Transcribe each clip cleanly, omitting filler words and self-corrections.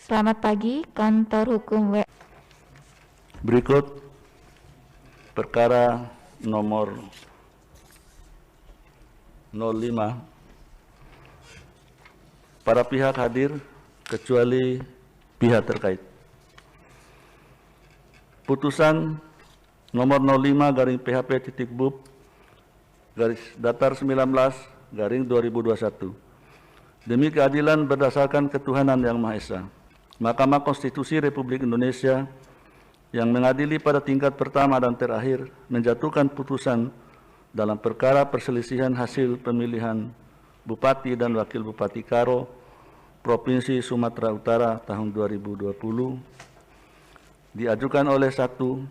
Selamat pagi, Kantor Hukum Berikut perkara nomor 05. Para pihak hadir kecuali pihak terkait. Putusan nomor 05/PHP.BUP/19/2021. Demi keadilan berdasarkan ketuhanan yang Maha Esa, Mahkamah Konstitusi Republik Indonesia yang mengadili pada tingkat pertama dan terakhir menjatuhkan putusan dalam perkara perselisihan hasil pemilihan Bupati dan Wakil Bupati Karo, Provinsi Sumatera Utara tahun 2020, diajukan oleh 1.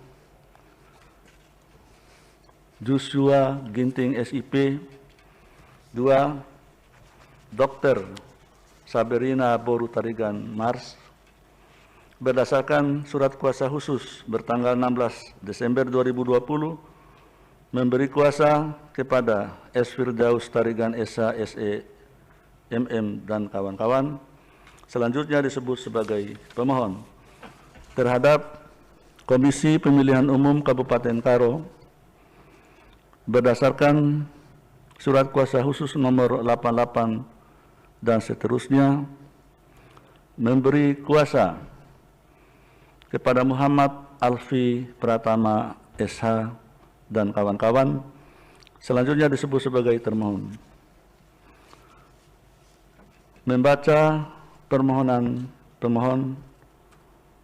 Joshua Ginting SIP, 2. Dr. Saberina Boru Tarigan Mars, berdasarkan surat kuasa khusus bertanggal 16 Desember 2020, memberi kuasa kepada S. Firdaus Tarigan SH SE MM dan kawan-kawan, selanjutnya disebut sebagai pemohon, terhadap Komisi Pemilihan Umum Kabupaten Karo berdasarkan surat kuasa khusus nomor 88 dan seterusnya, memberi kuasa kepada Muhammad Alfi Pratama SH dan kawan-kawan, selanjutnya disebut sebagai termohon. Membaca permohonan pemohon,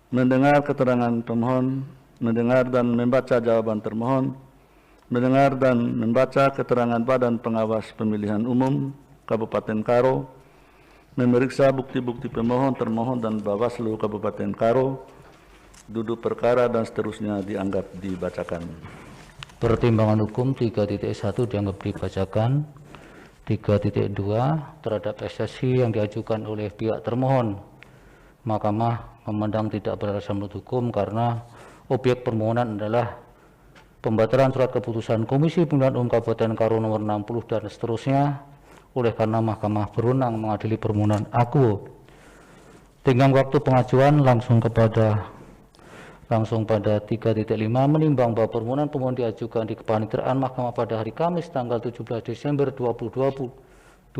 mendengar keterangan pemohon, mendengar dan membaca jawaban termohon, mendengar dan membaca keterangan Badan Pengawas Pemilihan Umum Kabupaten Karo, memeriksa bukti-bukti pemohon, termohon, dan Bawaslu Kabupaten Karo, duduk perkara dan seterusnya dianggap dibacakan. Pertimbangan hukum 3.1 dianggap dibacakan. 3.2 terhadap eksepsi yang diajukan oleh pihak termohon, Mahkamah memandang tidak beralasan menurut hukum karena objek permohonan adalah pembatalan surat keputusan Komisi Pemilihan Umum Kabupaten Karo nomor 60 dan seterusnya. Oleh karena Mahkamah berwenang mengadili permohonan aku. Tenggang waktu pengajuan langsung pada 3.5 menimbang bahwa permohonan pemohon diajukan di kepaniteraan Mahkamah pada hari Kamis tanggal 17 Desember 2020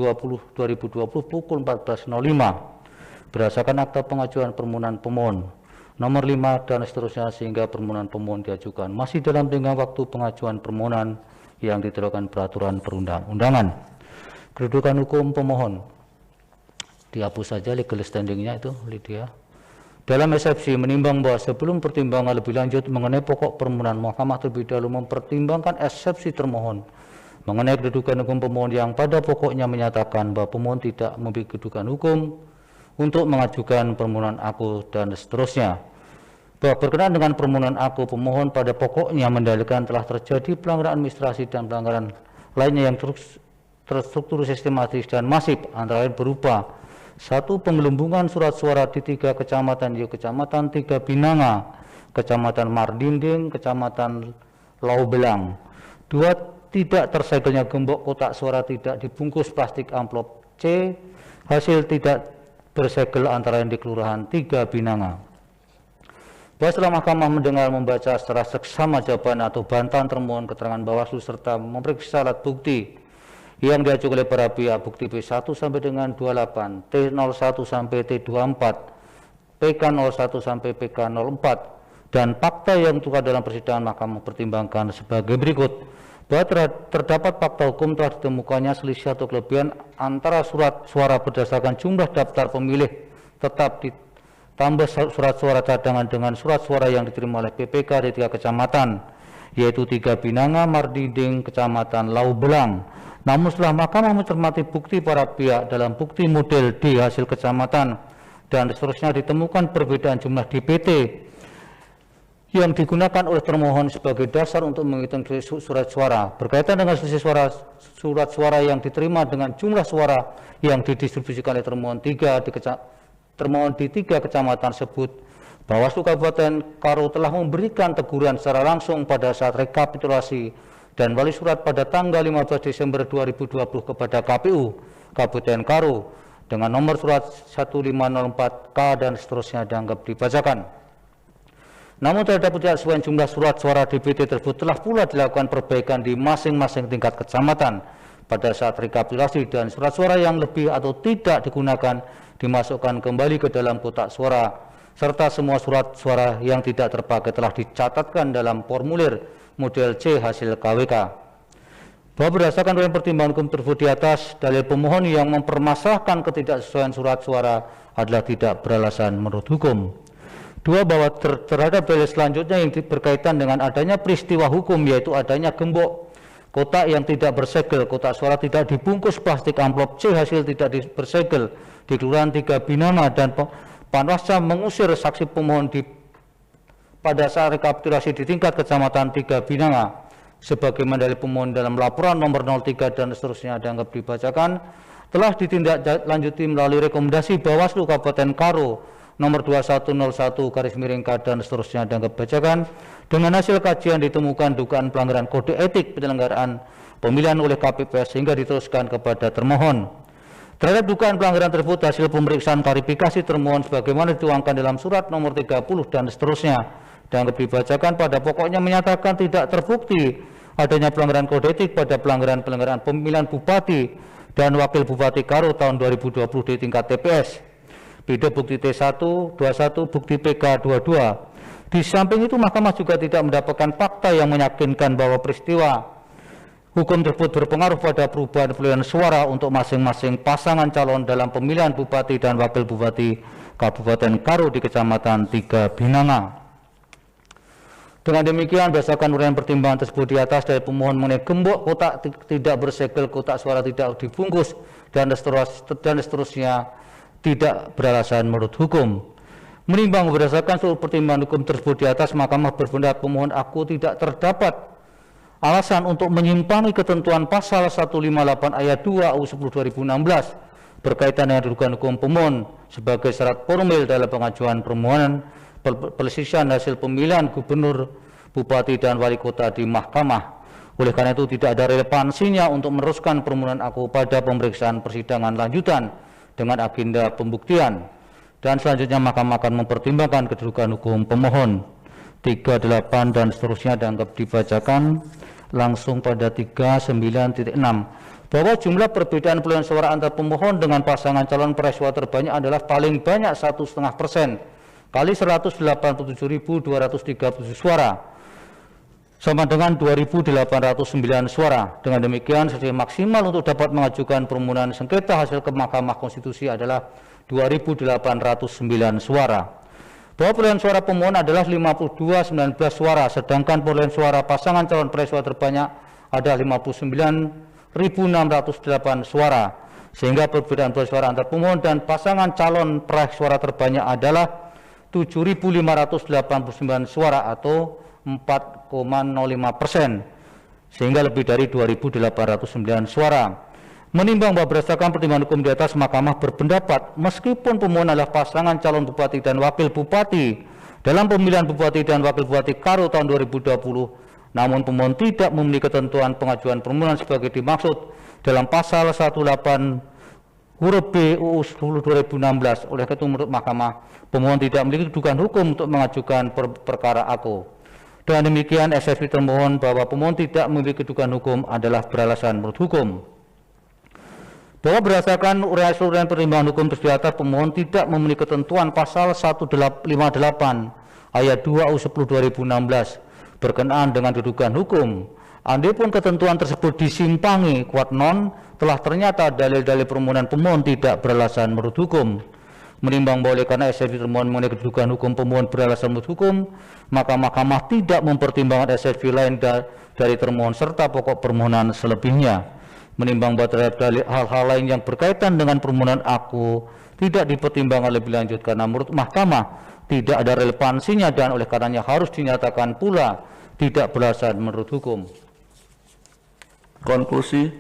pukul 14.05 berdasarkan akta pengajuan permohonan pemohon nomor 5 dan seterusnya, sehingga permohonan pemohon diajukan masih dalam tenggang waktu pengajuan permohonan yang ditentukan peraturan perundang-undangan. Kedudukan hukum pemohon dihapus saja legal standing-nya itu, Lydia. Dalam eksepsi menimbang bahwa sebelum pertimbangan lebih lanjut mengenai pokok permohonan, Mahkamah terlebih dahulu mempertimbangkan eksepsi termohon mengenai kedudukan hukum pemohon yang pada pokoknya menyatakan bahwa pemohon tidak memiliki kedudukan hukum untuk mengajukan permohonan aku dan seterusnya. Bahwa berkenaan dengan permohonan aku, pemohon pada pokoknya mendalilkan telah terjadi pelanggaran administrasi dan pelanggaran lainnya yang terstruktur sistematis dan masif, antara lain berupa 1. Penggelembungan surat suara di 3 kecamatan, yaitu Kecamatan 3 Binanga, Kecamatan Mardinding, Kecamatan Laubelang. 2. Tidak tersegelnya gembok kotak suara tidak dibungkus plastik amplop C, hasil tidak bersegel antara lain di Kelurahan 3 Binanga. Bahwa setelah Mahkamah mendengar, membaca secara seksama jawaban atau bantahan termohon, keterangan Bawaslu, serta memeriksa alat bukti yang diajukan oleh para pihak, bukti P1 sampai dengan 28, T01 sampai T24, PK01 sampai PK04, dan fakta yang terungkap dalam persidangan, Mahkamah mempertimbangkan sebagai berikut. Bahwa terdapat fakta hukum telah ditemukannya selisih atau kelebihan antara surat suara berdasarkan jumlah daftar pemilih tetap ditambah surat suara cadangan dengan surat suara yang diterima oleh PPK di 3 kecamatan, yaitu 3 Binanga, Mardinding, Kecamatan Laubelang. Namun setelah Mahkamah mencermati bukti para pihak dalam bukti model D hasil kecamatan dan seterusnya, ditemukan perbedaan jumlah DPT yang digunakan oleh termohon sebagai dasar untuk menghitung surat suara berkaitan dengan selisih surat suara yang diterima dengan jumlah suara yang didistribusikan oleh termohon di 3 kecamatan tersebut. Bawaslu Kabupaten Karo telah memberikan teguran secara langsung pada saat rekapitulasi dan wali surat pada tanggal 15 Desember 2020 kepada KPU Kabupaten Karo dengan nomor surat 1504K dan seterusnya dianggap dibacakan. Namun terhadap ketidaksesuaian jumlah surat suara DPT tersebut telah pula dilakukan perbaikan di masing-masing tingkat kecamatan pada saat rekapitulasi, dan surat suara yang lebih atau tidak digunakan dimasukkan kembali ke dalam kotak suara, serta semua surat suara yang tidak terpakai telah dicatatkan dalam formulir model C hasil KWK. Bahwa berdasarkan uraian pertimbangan hukum tersebut di atas, dalil pemohon yang mempermasalahkan ketidaksesuaian surat suara adalah tidak beralasan menurut hukum. 2. Bahwa terhadap dalil selanjutnya yang berkaitan dengan adanya peristiwa hukum, yaitu adanya gembok kotak yang tidak bersegel, kotak suara tidak dibungkus plastik, amplop C hasil tidak bersegel di Kelurahan 3 Binanga, dan Panwascam mengusir saksi pemohon pada saat rekapitulasi di tingkat kecamatan 3 Binanga sebagaimana dalil pemohon dalam laporan nomor 03 dan seterusnya dianggap dibacakan, telah ditindaklanjuti melalui rekomendasi Bawaslu Kabupaten Karo nomor 2101/K dan seterusnya dianggap bacakan. Dengan hasil kajian ditemukan dugaan pelanggaran kode etik penyelenggaraan pemilihan oleh KPPS sehingga diteruskan kepada termohon. Terhadap dugaan pelanggaran tersebut, hasil pemeriksaan klarifikasi termohon sebagaimana dituangkan dalam surat nomor 30 dan seterusnya dianggap dibacakan. Pada pokoknya menyatakan tidak terbukti adanya pelanggaran kode etik pada pelanggaran pemilihan bupati dan wakil bupati Karo tahun 2020 di tingkat TPS. Beda bukti T1, 21, bukti PK 22. Di samping itu, Mahkamah juga tidak mendapatkan fakta yang meyakinkan bahwa peristiwa hukum tersebut berpengaruh pada perubahan suara untuk masing-masing pasangan calon dalam pemilihan bupati dan wakil bupati Kabupaten Karo di Kecamatan 3 Binanga. Dengan demikian, berdasarkan uraian pertimbangan tersebut di atas, dari pemohon mengenai gembok kotak tidak bersegel, kotak suara tidak dibungkus, dan seterusnya tidak beralasan menurut hukum. Menimbang berdasarkan seluruh pertimbangan hukum tersebut di atas, Mahkamah berpendapat pemohon aku tidak terdapat alasan untuk menyimpangi ketentuan pasal 158 ayat 2 UU 10 2016 berkaitan dengan kedudukan hukum pemohon sebagai syarat formil dalam pengajuan permohonan perselisihan hasil pemilihan gubernur, bupati, dan wali kota di Mahkamah. Oleh karena itu, tidak ada relevansinya untuk meneruskan permohonan aku pada pemeriksaan persidangan lanjutan dengan agenda pembuktian. Dan selanjutnya Mahkamah akan mempertimbangkan kedudukan hukum pemohon. 38 dan seterusnya dianggap dibacakan. Langsung pada 39.6 bahwa jumlah perbedaan perolehan suara antar pemohon dengan pasangan calon perolehan suara terbanyak adalah paling banyak 1,5% kali 187.237 suara sama dengan 2.809 suara. Dengan demikian, selisih maksimal untuk dapat mengajukan permohonan sengketa hasil ke Mahkamah Konstitusi adalah 2.809 suara. Bahwa perolehan suara pemohon adalah 52.19 suara, sedangkan perolehan suara pasangan calon perolehan suara terbanyak adalah 59.608 suara, sehingga perbedaan perolehan suara antar pemohon dan pasangan calon perolehan suara terbanyak adalah 7.589 suara atau 4,05%, sehingga lebih dari 2.809 suara. Menimbang bahwa berdasarkan pertimbangan hukum di atas, Mahkamah berpendapat meskipun pemohon adalah pasangan calon bupati dan wakil bupati dalam pemilihan bupati dan wakil bupati Karo tahun 2020, namun pemohon tidak memenuhi ketentuan pengajuan permohonan sebagai dimaksud dalam pasal 18 huruf B UU 10 2016. Oleh itu, menurut Mahkamah, pemohon tidak memiliki kedudukan hukum untuk mengajukan perkara aku. Dengan demikian, SFI termohon bahwa pemohon tidak memiliki kedudukan hukum adalah beralasan menurut hukum. Bahwa berdasarkan uraian pertimbangan hukum tersebut di atas, pemohon tidak memenuhi ketentuan pasal 158 ayat 2 UU 10 2016 berkenaan dengan kedudukan hukum. Andai pun ketentuan tersebut disimpangi kuat non, telah ternyata dalil-dalil permohonan pemohon tidak beralasan menurut hukum. Menimbang bahwa oleh karena SFI termohon mengenai kedudukan hukum pemohon beralasan menurut hukum, maka Mahkamah tidak mempertimbangkan SFI lain dari termohon serta pokok permohonan selebihnya. Menimbang bahwa terhadap dalil hal-hal lain yang berkaitan dengan permohonan aku tidak dipertimbangkan lebih lanjut karena menurut Mahkamah tidak ada relevansinya dan oleh karenanya harus dinyatakan pula tidak beralasan menurut hukum. Konklusi,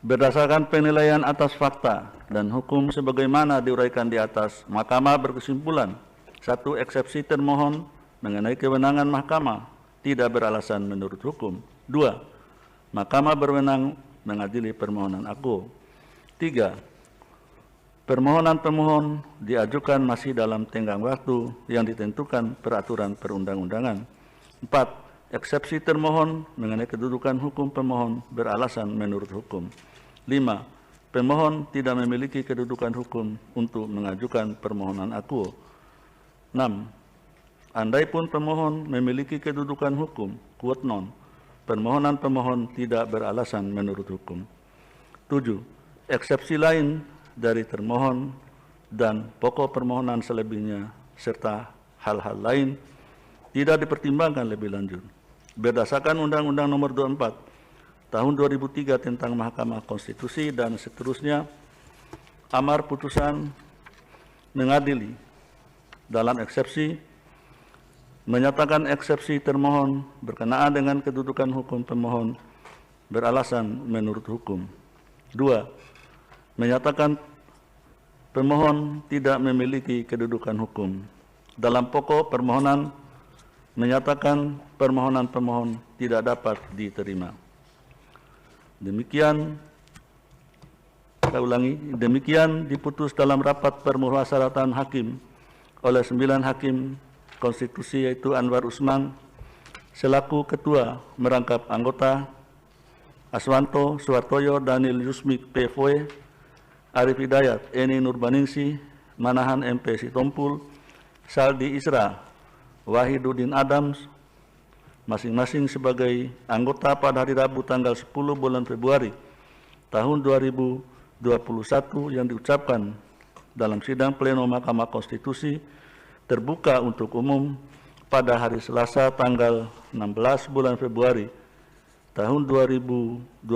berdasarkan penilaian atas fakta dan hukum sebagaimana diuraikan di atas, Mahkamah berkesimpulan: 1. Eksepsi termohon mengenai kewenangan Mahkamah tidak beralasan menurut hukum. 2. Mahkamah berwenang mengadili permohonan aku. 3. Permohonan pemohon diajukan masih dalam tenggang waktu yang ditentukan peraturan perundang-undangan. 4. Eksepsi termohon mengenai kedudukan hukum pemohon beralasan menurut hukum. 5. Pemohon tidak memiliki kedudukan hukum untuk mengajukan permohonan akuo. 6. Andaipun pemohon memiliki kedudukan hukum, quod non, permohonan pemohon tidak beralasan menurut hukum. 7. Eksepsi lain dari termohon dan pokok permohonan selebihnya serta hal-hal lain tidak dipertimbangkan lebih lanjut. Berdasarkan Undang-Undang Nomor 24 Tahun 2003 tentang Mahkamah Konstitusi dan seterusnya, amar putusan mengadili dalam eksepsi menyatakan eksepsi termohon berkenaan dengan kedudukan hukum pemohon beralasan menurut hukum. 2. Menyatakan pemohon tidak memiliki kedudukan hukum. Dalam pokok permohonan menyatakan permohonan pemohon tidak dapat diterima. Demikian diputus dalam rapat permusyawaratan hakim oleh 9 hakim konstitusi, yaitu Anwar Usman selaku ketua, merangkap anggota Aswanto, Suhartoyo, Daniel Yusmik PFW, Arif Hidayat, Eni Nurbaningsi, Manahan MP Sitompul, Saldi Isra, Wahidudin Adams, masing-masing sebagai anggota pada hari Rabu tanggal 10 bulan Februari tahun 2021 yang diucapkan dalam sidang pleno Mahkamah Konstitusi terbuka untuk umum pada hari Selasa tanggal 16 bulan Februari tahun 2021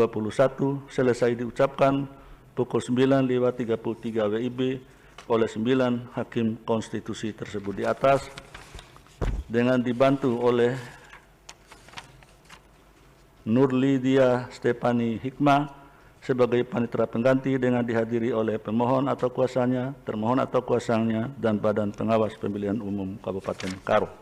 selesai diucapkan pukul 9:33 WIB oleh 9 hakim konstitusi tersebut di atas dengan dibantu oleh Nurlidia Stefani Hikmah sebagai panitera pengganti dengan dihadiri oleh pemohon atau kuasanya, termohon atau kuasanya, dan Badan Pengawas Pemilihan Umum Kabupaten Karo.